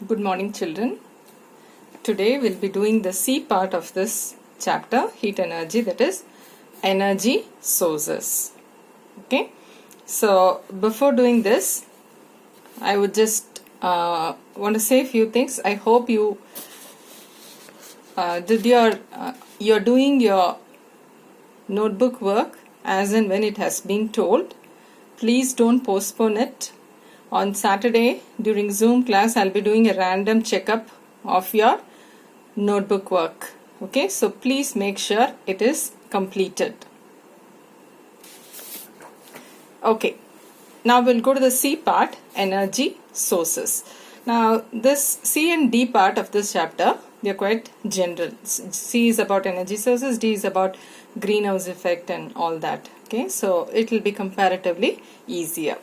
Good morning, children. Today we'll be doing the C part of this chapter, heat energy, that is energy sources. Okay, so before doing this, I would just want to say a few things. I hope you you're doing your notebook work as and when it has been told. Please don't postpone it. On Saturday during Zoom class, I'll be doing a random checkup of your notebook work. Okay, so please make sure it is completed. Okay, now we'll go to the C part, energy sources. Now this C and D part of this chapter, they are quite general. C is about energy sources, D is about greenhouse effect and all that. Okay, so it will be comparatively easier.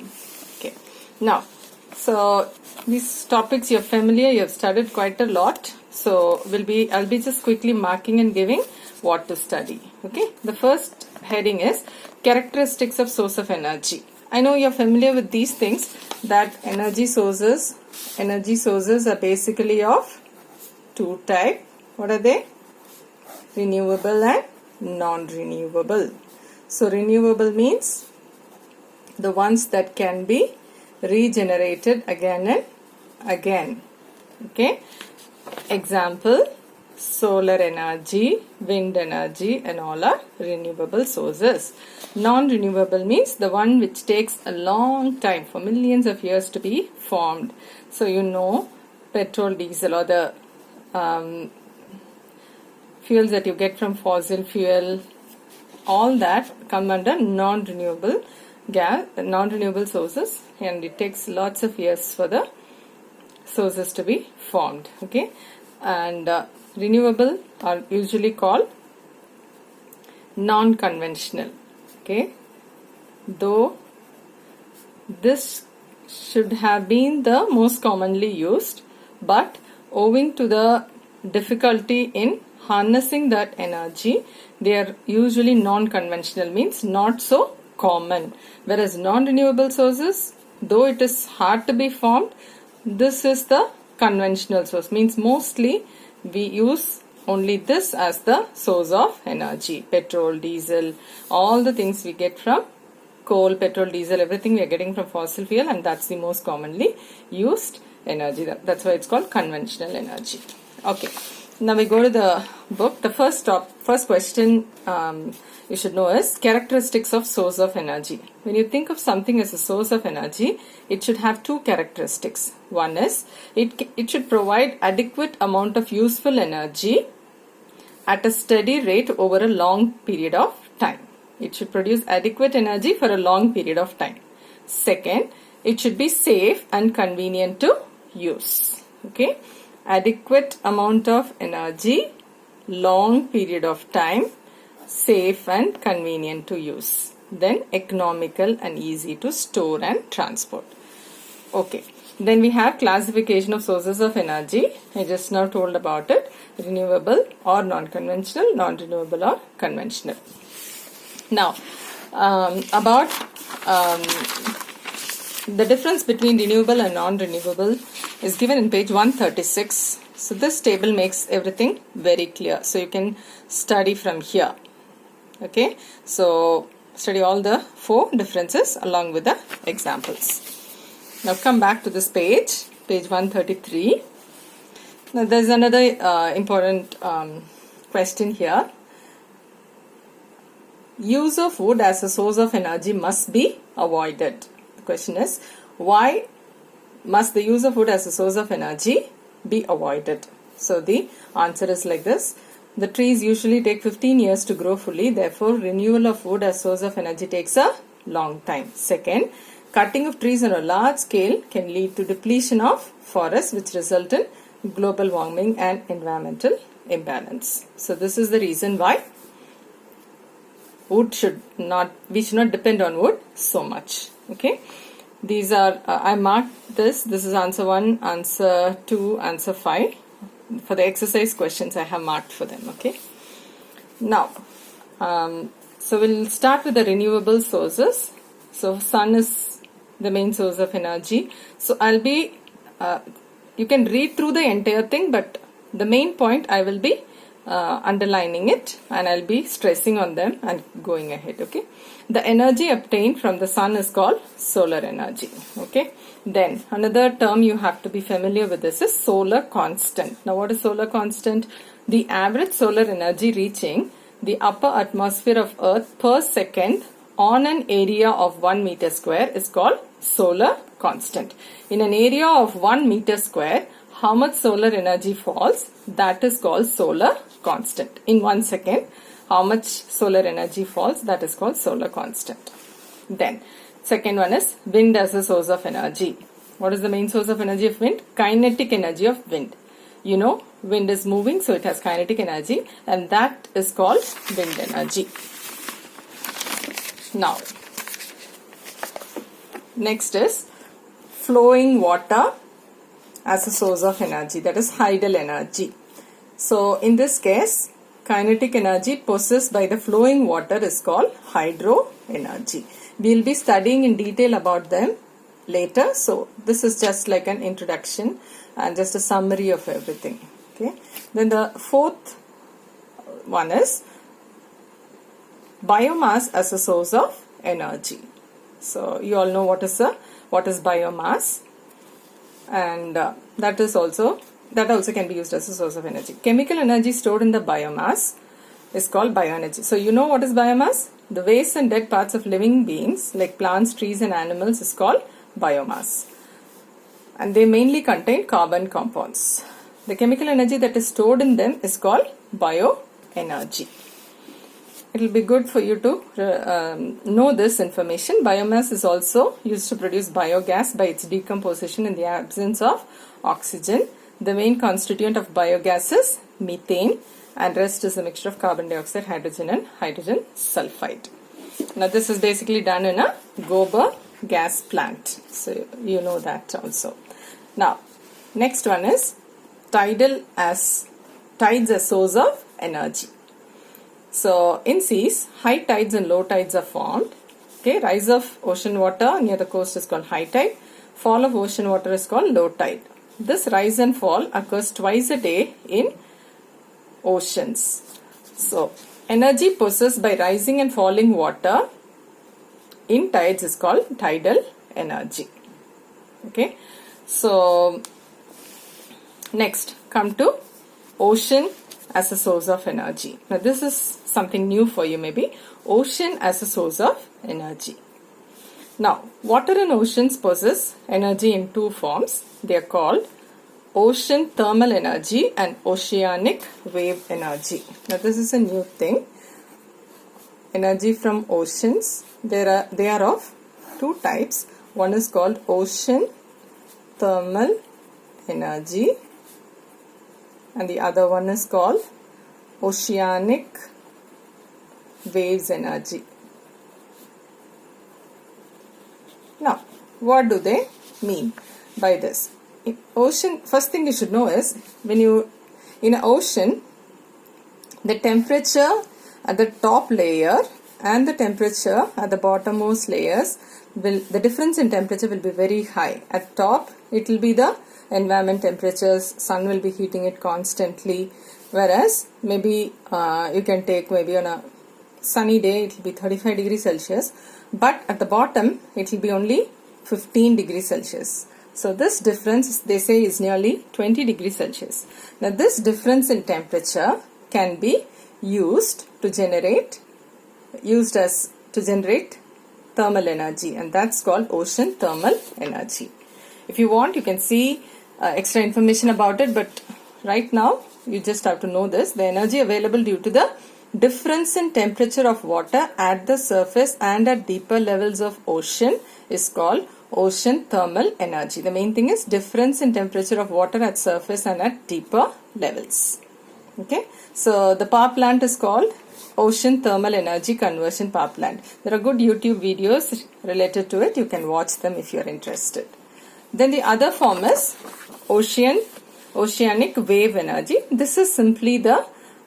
Okay, now so these topics you're familiar, you have studied quite a lot. So I'll be just quickly marking and giving what to study. Okay, the first heading is characteristics of source of energy. I know you're familiar with these things, that energy sources are basically of two types. What are they? Renewable and non-renewable. So renewable means the ones that can be regenerated again and again. Okay, example, solar energy, wind energy, and all are renewable sources. Non-renewable means the one which takes a long time, for millions of years, to be formed. So you know, petrol, diesel, or the fuels that you get from fossil fuel, all that come under non-renewable sources, and it takes lots of years for the sources to be formed. Okay, and renewable are usually called non-conventional. Okay, though this should have been the most commonly used, but owing to the difficulty in harnessing that energy, they are usually non-conventional, means not so common. Whereas non-renewable sources, though it is hard to be formed, this is the conventional source, means mostly we use only this as the source of energy. Petrol, diesel, all the things we get from coal, petrol, diesel, everything we are getting from fossil fuel, and that's the most commonly used energy. That's why it's called conventional energy. Okay, now we go to the book. The first question you should know is characteristics of source of energy. When you think of something as a source of energy, it should have two characteristics. One is it should provide adequate amount of useful energy at a steady rate over a long period of time. It should produce adequate energy for a long period of time. Second, it should be safe and convenient to use. Okay, adequate amount of energy, long period of time, safe and convenient to use. Then economical and easy to store and transport. Okay, then we have classification of sources of energy. I just now told about it. Renewable or non-conventional, non-renewable or conventional. Now, about the difference between renewable and non-renewable is given in page 136. So this table makes everything very clear. So you can study from here. Okay, so study all the four differences along with the examples. Now come back to this page 133. Now there's another important question here. Use of wood as a source of energy must be avoided. The question is, why must the use of wood as a source of energy be avoided? So the answer is like this. The trees usually take 15 years to grow fully. Therefore, renewal of wood as source of energy takes a long time. Second, cutting of trees on a large scale can lead to depletion of forests, which result in global warming and environmental imbalance. So this is the reason why we should not depend on wood so much. Okay, these are I marked this is answer 1, answer 2, answer 5. For the exercise questions I have marked for them. Okay, now so we'll start with the renewable sources. So sun is the main source of energy. So I'll be You can read through the entire thing, but the main point I will be underlining it, and I'll be stressing on them and going ahead. Okay, the energy obtained from the sun is called solar energy. Okay, then another term you have to be familiar with this is solar constant. Now what is solar constant? The average solar energy reaching the upper atmosphere of Earth per second on an area of 1 meter square is called solar constant. In an area of 1 meter square, how much solar energy falls? That is called solar constant. In 1 second, how much solar energy falls? That is called solar constant. Then, second one is wind as a source of energy. What is the main source of energy of wind? Kinetic energy of wind. You know, wind is moving, so it has kinetic energy, and that is called wind energy. Now, next is flowing water as a source of energy, that is tidal energy. So, in this case, kinetic energy possessed by the flowing water is called hydro energy. We will be studying in detail about them later. So, this is just like an introduction and just a summary of everything. Okay. Then the fourth one is biomass as a source of energy. So, you all know what is biomass, and that also can be used as a source of energy. Chemical energy stored in the biomass is called bioenergy. So, you know what is biomass? The waste and dead parts of living beings like plants, trees and animals is called biomass. And they mainly contain carbon compounds. The chemical energy that is stored in them is called bioenergy. It will be good for you to know this information. Biomass is also used to produce biogas by its decomposition in the absence of oxygen. The main constituent of biogas is methane, and rest is a mixture of carbon dioxide, hydrogen and hydrogen sulfide. Now this is basically done in a gobar gas plant. So you know that also. Now next one is tides as source of energy. So in seas, high tides and low tides are formed. Okay, rise of ocean water near the coast is called high tide. Fall of ocean water is called low tide. This rise and fall occurs twice a day in oceans. So energy possessed by rising and falling water in tides is called tidal energy. Okay, so next come to ocean as a source of energy. Now this is something new for you maybe. Ocean as a source of energy. Now water in oceans possess energy in two forms. They are called ocean thermal energy and oceanic wave energy. Now this is a new thing. Energy from oceans. They are of two types. One is called ocean thermal energy and the other one is called oceanic waves energy. Now, what do they mean by this? In ocean, first thing you should know is when you in an ocean, the temperature at the top layer and the temperature at the bottommost layers the difference in temperature will be very high. At top, it will be the environment temperatures, sun will be heating it constantly, whereas maybe you can take maybe on a sunny day it will be 35 degrees Celsius, but at the bottom it will be only 15 degrees Celsius. So this difference they say is nearly 20 degrees Celsius. Now this difference in temperature can be used to generate thermal energy, and that's called ocean thermal energy. If you want, you can see extra information about it, but right now you just have to know this. The energy available due to the difference in temperature of water at the surface and at deeper levels of ocean is called ocean thermal energy. The main thing is difference in temperature of water at surface and at deeper levels. Okay, so the power plant is called Ocean Thermal Energy Conversion Power Plant. There are good YouTube videos related to it. You can watch them if you are interested. Then the other form is oceanic wave energy. This is simply the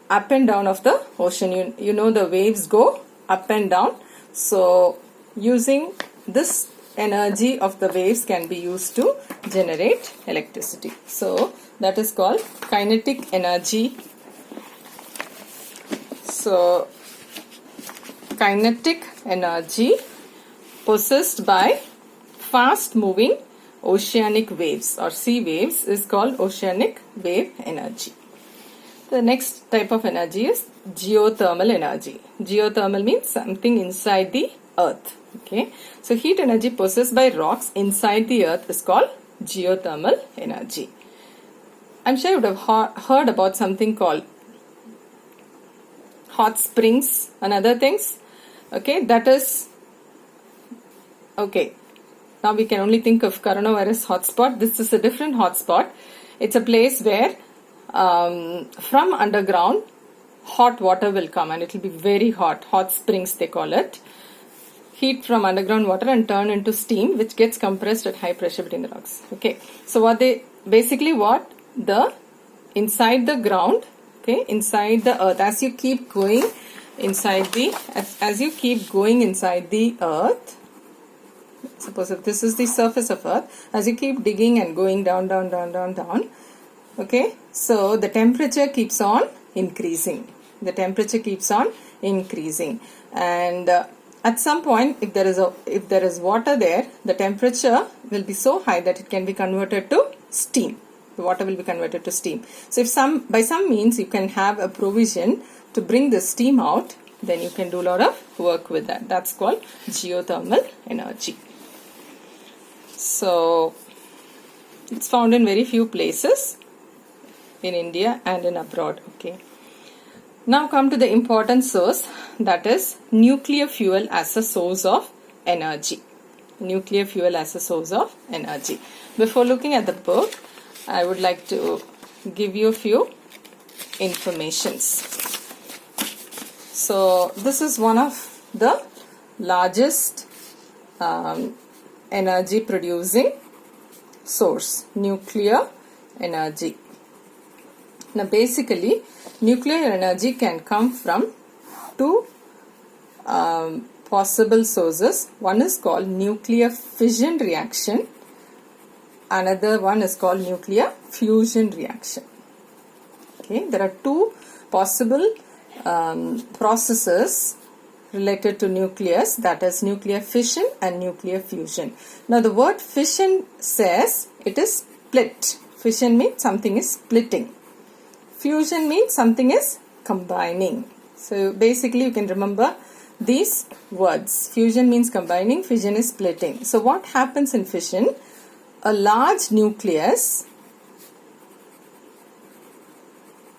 up and down of the ocean. You know the waves go up and down. So using this energy of the waves can be used to generate electricity. So that is called kinetic energy. So kinetic energy possessed by fast moving oceanic waves or sea waves is called oceanic wave energy. The next type of energy is geothermal energy. Geothermal means something inside the earth. Okay, so heat energy possessed by rocks inside the earth is called geothermal energy. I'm sure you would have heard about something called hot springs and other things. Okay, that is okay. Now we can only think of coronavirus hotspot. This is a different hotspot. It's a place where from underground hot water will come and it will be very hot. Hot springs they call it. Heat from underground water and turn into steam, which gets compressed at high pressure between the rocks. Okay, so what the inside the ground, okay, inside the earth, as you keep going inside the earth, suppose if this is the surface of earth, as you keep digging and going down, okay, so the temperature keeps on increasing. And at some point, if there is water there, the temperature will be so high that it can be converted to steam. The water will be converted to steam. So if by some means you can have a provision to bring the steam out, then you can do a lot of work with that. That's called geothermal energy. So it's found in very few places in India and in abroad. Okay. Now come to the important source, that is nuclear fuel as a source of energy. Nuclear fuel as a source of energy. Before looking at the book, I would like to give you a few informations. So this is one of the largest energy producing source, nuclear energy. Now basically nuclear energy can come from two possible sources. One is called nuclear fission reaction. Another one is called nuclear fusion reaction. Okay, there are two possible processes related to nucleus, that is nuclear fission and nuclear fusion. Now the word fission says it is split. Fission means something is splitting. Fusion means something is combining. So basically you can remember these words. Fusion means combining, fission is splitting. So what happens in fission? A large nucleus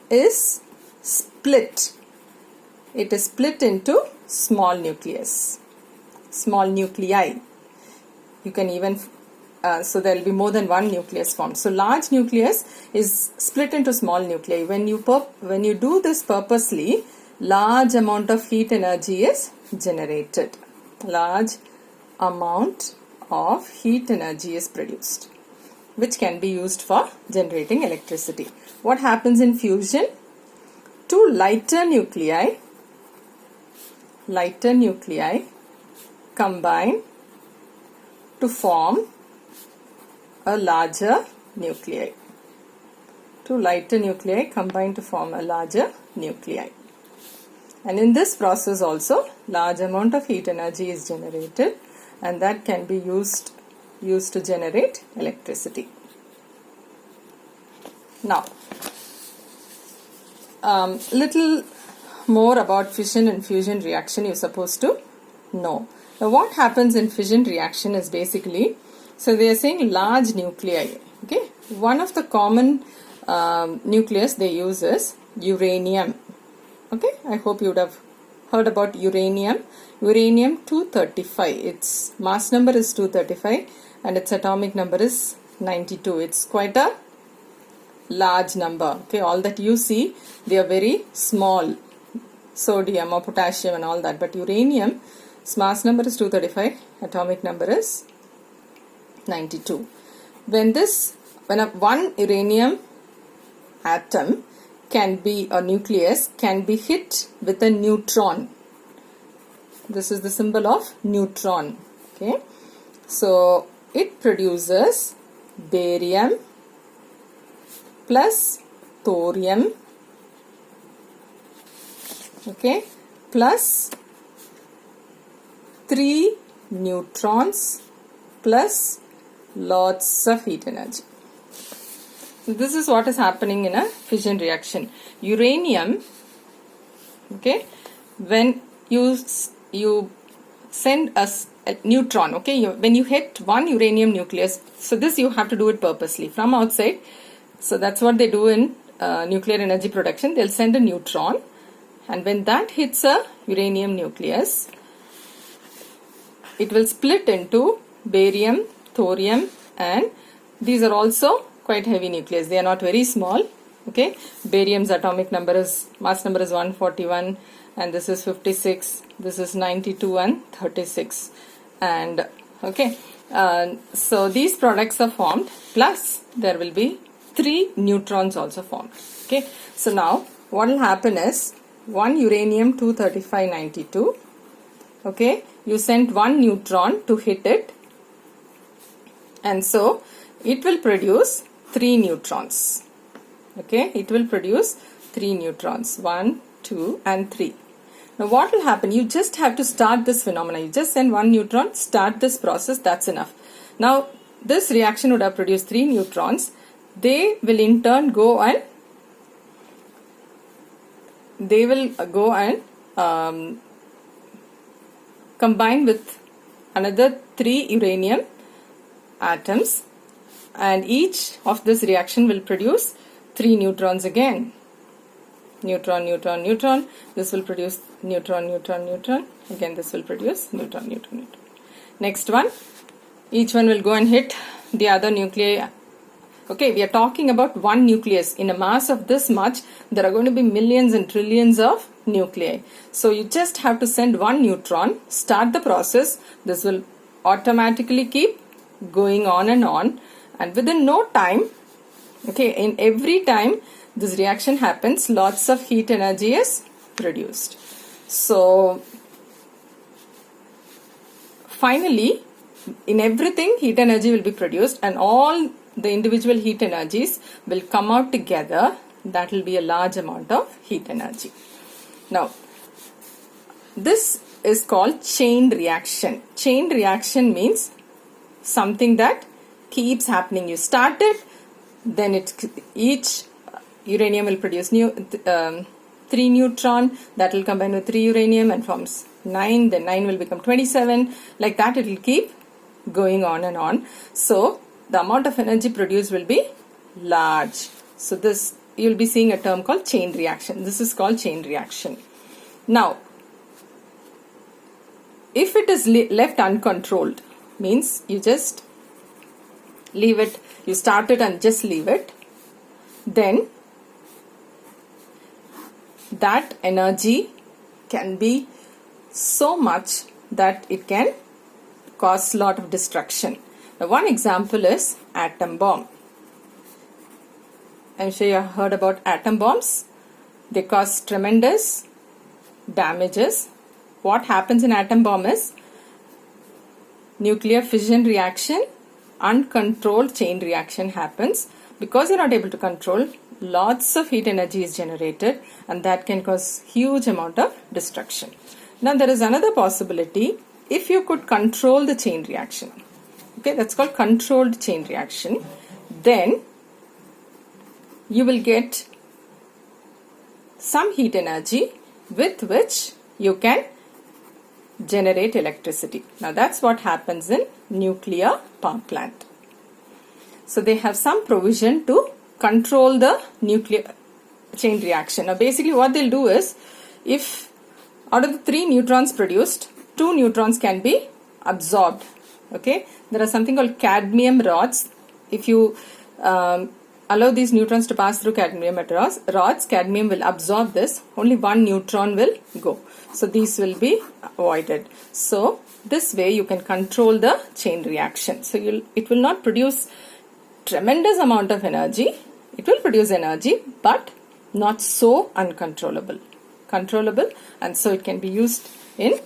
is split. It is split into small nucleus, small nuclei. You can even so there will be more than one nucleus formed. So large nucleus is split into small nuclei. When you do this purposely, large amount of heat energy is generated. Large amount of heat energy is produced, which can be used for generating electricity. What happens in fusion? Two lighter nuclei combine to form a larger nuclei. Two lighter nuclei combine to form a larger nuclei. And in this process also, large amount of heat energy is generated, and that can be used to generate electricity. Now, little more about fission and fusion reaction you're supposed to know. Now, what happens in fission reaction is basically, so they are saying large nuclei. Okay, one of the common nucleus they use is uranium. Okay, I hope you would have heard about uranium. Uranium-235. Its mass number is 235 and its atomic number is 92. It's quite a large number. Okay, all that you see, they are very small. Sodium or potassium and all that. But uranium, its mass number is 235. Atomic number is 92. When one uranium atom or nucleus can be hit with a neutron. This is the symbol of neutron. Okay. So it produces barium plus thorium, okay, plus 3 neutrons plus lots of heat energy. So this is what is happening in a fission reaction. Uranium, okay, when you send a neutron, okay, when you hit one uranium nucleus, so this you have to do it purposely from outside. So that's what they do in nuclear energy production. They'll send a neutron, and when that hits a uranium nucleus, it will split into barium, thorium, and these are also quite heavy nucleus. They are not very small. Okay, barium's atomic number is, mass number is 141, and this is 56. This is 92 and 36, and okay. So these products are formed. Plus there will be 3 neutrons also formed. Okay. So now what will happen is, one uranium 23592. Okay, you sent one neutron to hit it, and so it will produce 3 neutrons. Okay, it will produce 3 neutrons, 1, 2 and 3. Now what will happen? You just have to start this phenomena. You just send one neutron, start this process, that's enough. Now this reaction would have produced 3 neutrons. They will in turn go and combine with another 3 uranium atoms, and each of this reaction will produce 3 neutrons again. Neutron, neutron, neutron. This will produce neutron, neutron, neutron. Again this will produce neutron, neutron, neutron. Next one. Each one will go and hit the other nuclei. Okay, we are talking about one nucleus. In a mass of this much, there are going to be millions and trillions of nuclei. So you just have to send one neutron, start the process. This will automatically keep going on, and within no time, okay, in every time this reaction happens, lots of heat energy is produced. So finally, in everything heat energy will be produced, and all the individual heat energies will come out together. That will be a large amount of heat energy. Now this is called chain reaction. Chain reaction means something that keeps happening. You start it, then each uranium will produce 3 neutron, that will combine with 3 uranium and forms 9, then 9 will become 27. Like that it will keep going on. So the amount of energy produced will be large. So this, you will be seeing a term called chain reaction. This is called chain reaction. Now if it is left uncontrolled, means you just leave it, you start it and just leave it, then that energy can be so much that it can cause a lot of destruction. Now one example is atom bomb. I'm sure you have heard about atom bombs. They cause tremendous damages. What happens in atom bomb is nuclear fission reaction, uncontrolled chain reaction happens. Because you're not able to control, lots of heat energy is generated, and that can cause huge amount of destruction. Now there is another possibility. If you could control the chain reaction, okay, that's called controlled chain reaction, then you will get some heat energy with which you can generate electricity. Now that's what happens in nuclear power plant. So they have some provision to control the nuclear chain reaction. Now basically what they'll do is, if out of the 3 neutrons produced, 2 neutrons can be absorbed. Okay, there are something called cadmium rods. If you allow these neutrons to pass through cadmium rods, cadmium will absorb this, only 1 neutron will go. So these will be avoided. So this way you can control the chain reaction. So it will not produce tremendous amount of energy. It will produce energy, but not so uncontrollable. Controllable, and so it can be used in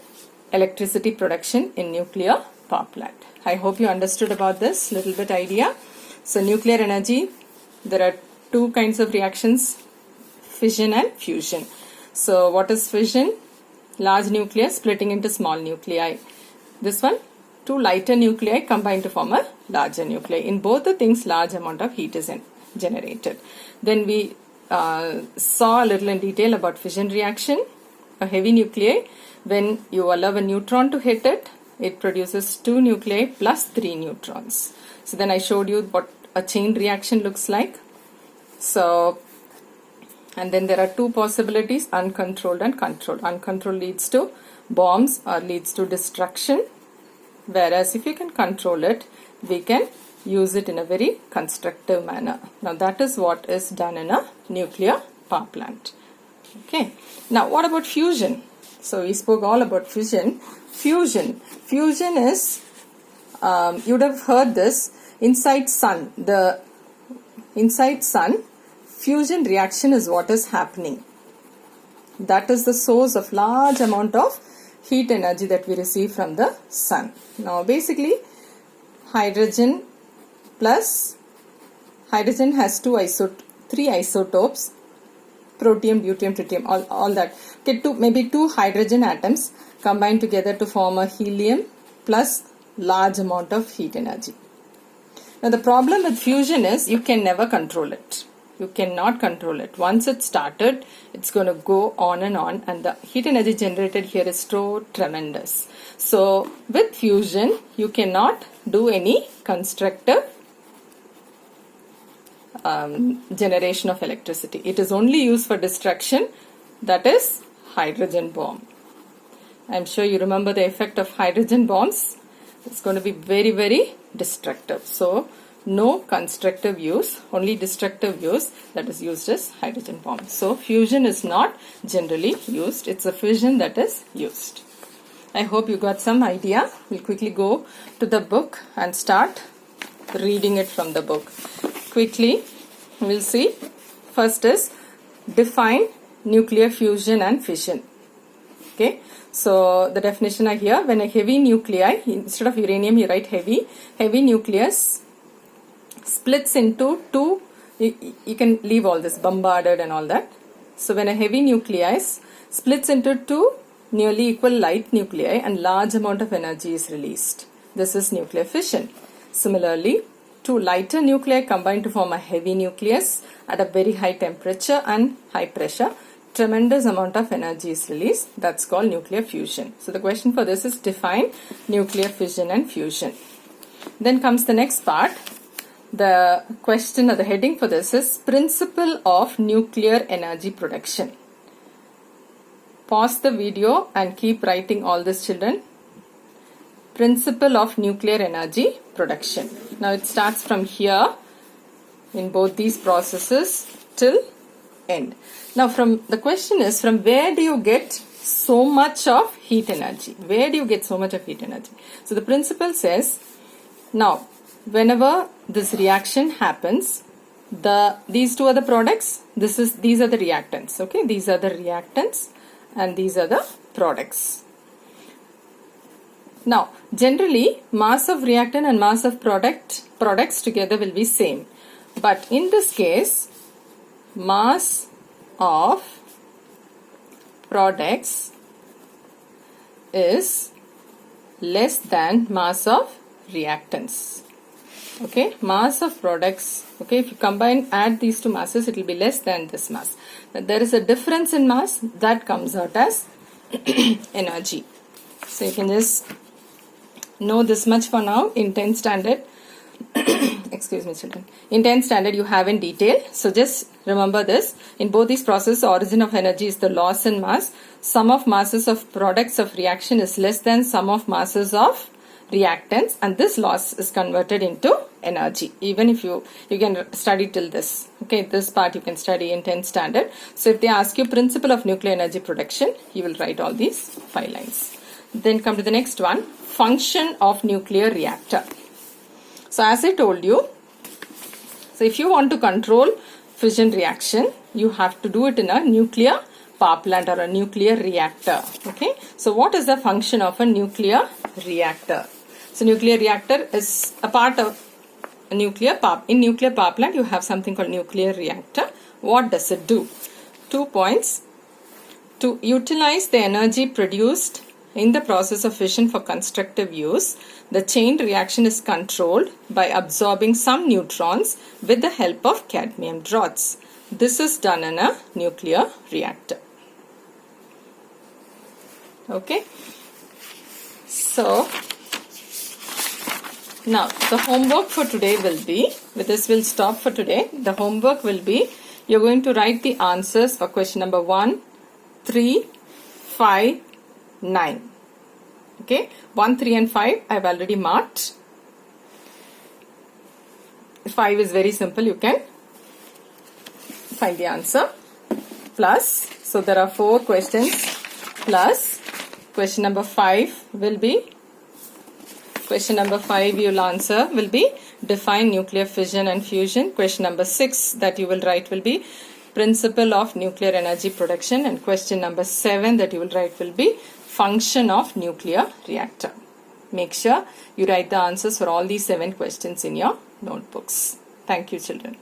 electricity production in nuclear power plant. I hope you understood about this little bit idea. So nuclear energy, there are two kinds of reactions, fission and fusion. So what is fission? Large nuclei splitting into small nuclei. This one, two lighter nuclei combine to form a larger nuclei. In both the things, large amount of heat is generated. Then we saw a little in detail about fission reaction. A heavy nuclei, when you allow a neutron to hit it, it produces 2 nuclei plus 3 neutrons. So then I showed you what a chain reaction looks like. So, and then there are two possibilities, uncontrolled and controlled. Uncontrolled leads to bombs or leads to destruction. Whereas if you can control it, we can use it in a very constructive manner. Now that is what is done in a nuclear power plant. Okay. Now what about fusion? So we spoke all about fission. Fusion is, you would have heard this, inside sun. The inside sun, fusion reaction is what is happening. That is the source of large amount of heat energy that we receive from the sun. Now basically, hydrogen has three isotopes, protium, deuterium, tritium, all that. Okay, maybe two hydrogen atoms combine together to form a helium plus large amount of heat energy. Now the problem with fusion is you can never control it. You cannot control it. Once it started, it's going to go on, and the heat energy generated here is so tremendous. So with fusion, you cannot do any constructive generation of electricity. It is only used for destruction, that is hydrogen bomb. I'm sure you remember the effect of hydrogen bombs. It's going to be very, very destructive. So no constructive use, only destructive use, that is used as hydrogen bomb. So fusion is not generally used. It's a fission that is used. I hope you got some idea. We'll quickly go to the book and start reading it from the book. Quickly, we'll see. First is define nuclear fusion and fission. Okay. So the definition are here. When a heavy nuclei, instead of uranium you write heavy nucleus splits into two, you can leave all this bombarded and all that. So when a heavy nucleus splits into two nearly equal light nuclei and large amount of energy is released, this is nuclear fission. Similarly, two lighter nuclei combine to form a heavy nucleus at a very high temperature and high pressure. Tremendous amount of energy is released. That's called nuclear fusion. So the question for this is define nuclear fission and fusion. Then comes the next part. The question or the heading for this is principle of nuclear energy production. Pause the video and keep writing all this, children. Principle of nuclear energy production. Now it starts from here in both these processes till end. Now the question is, from where do you get so much of heat energy? Where do you get so much of heat energy? So the principle says, now whenever this reaction happens, these two are the products, these are the reactants. Okay, these are the reactants and these are the products. Now generally mass of reactant and mass of products together will be same, but in this case mass of products is less than mass of reactants. Okay, mass of products, okay, if you add these two masses, it will be less than this mass. But there is a difference in mass that comes out as energy. So you can just know this much for now. In 10th standard, excuse me children, in 10th standard you have in detail. So just remember this. In both these processes, origin of energy is the loss in mass. Sum of masses of products of reaction is less than sum of masses of reactants, and this loss is converted into energy. Even if you can study till this. Okay, this part you can study in 10th standard. So if they ask you principle of nuclear energy production, you will write all these 5 lines. Then come to the next one, function of nuclear reactor. So as I told you, so if you want to control fission reaction, you have to do it in a nuclear power plant or a nuclear reactor. Okay, so what is the function of a nuclear reactor? So nuclear reactor is a part of a nuclear power. In nuclear power plant, you have something called nuclear reactor. What does it do? 2 points. To utilize the energy produced in the process of fission for constructive use, the chain reaction is controlled by absorbing some neutrons with the help of cadmium rods. This is done in a nuclear reactor. Okay. So, now the homework for today will be, with this we'll stop for today. The homework will be, you're going to write the answers for question number 1, 3, 5, 9. Okay, 1, 3 and 5 I've already marked. 5 is very simple, you can find the answer. Plus, so there are 4 questions, plus question number 5 will be, question number 5 you'll answer will be define nuclear fission and fusion. Question number 6 that you will write will be principle of nuclear energy production, and question number 7 that you will write will be function of nuclear reactor. Make sure you write the answers for all these 7 questions in your notebooks. Thank you, children.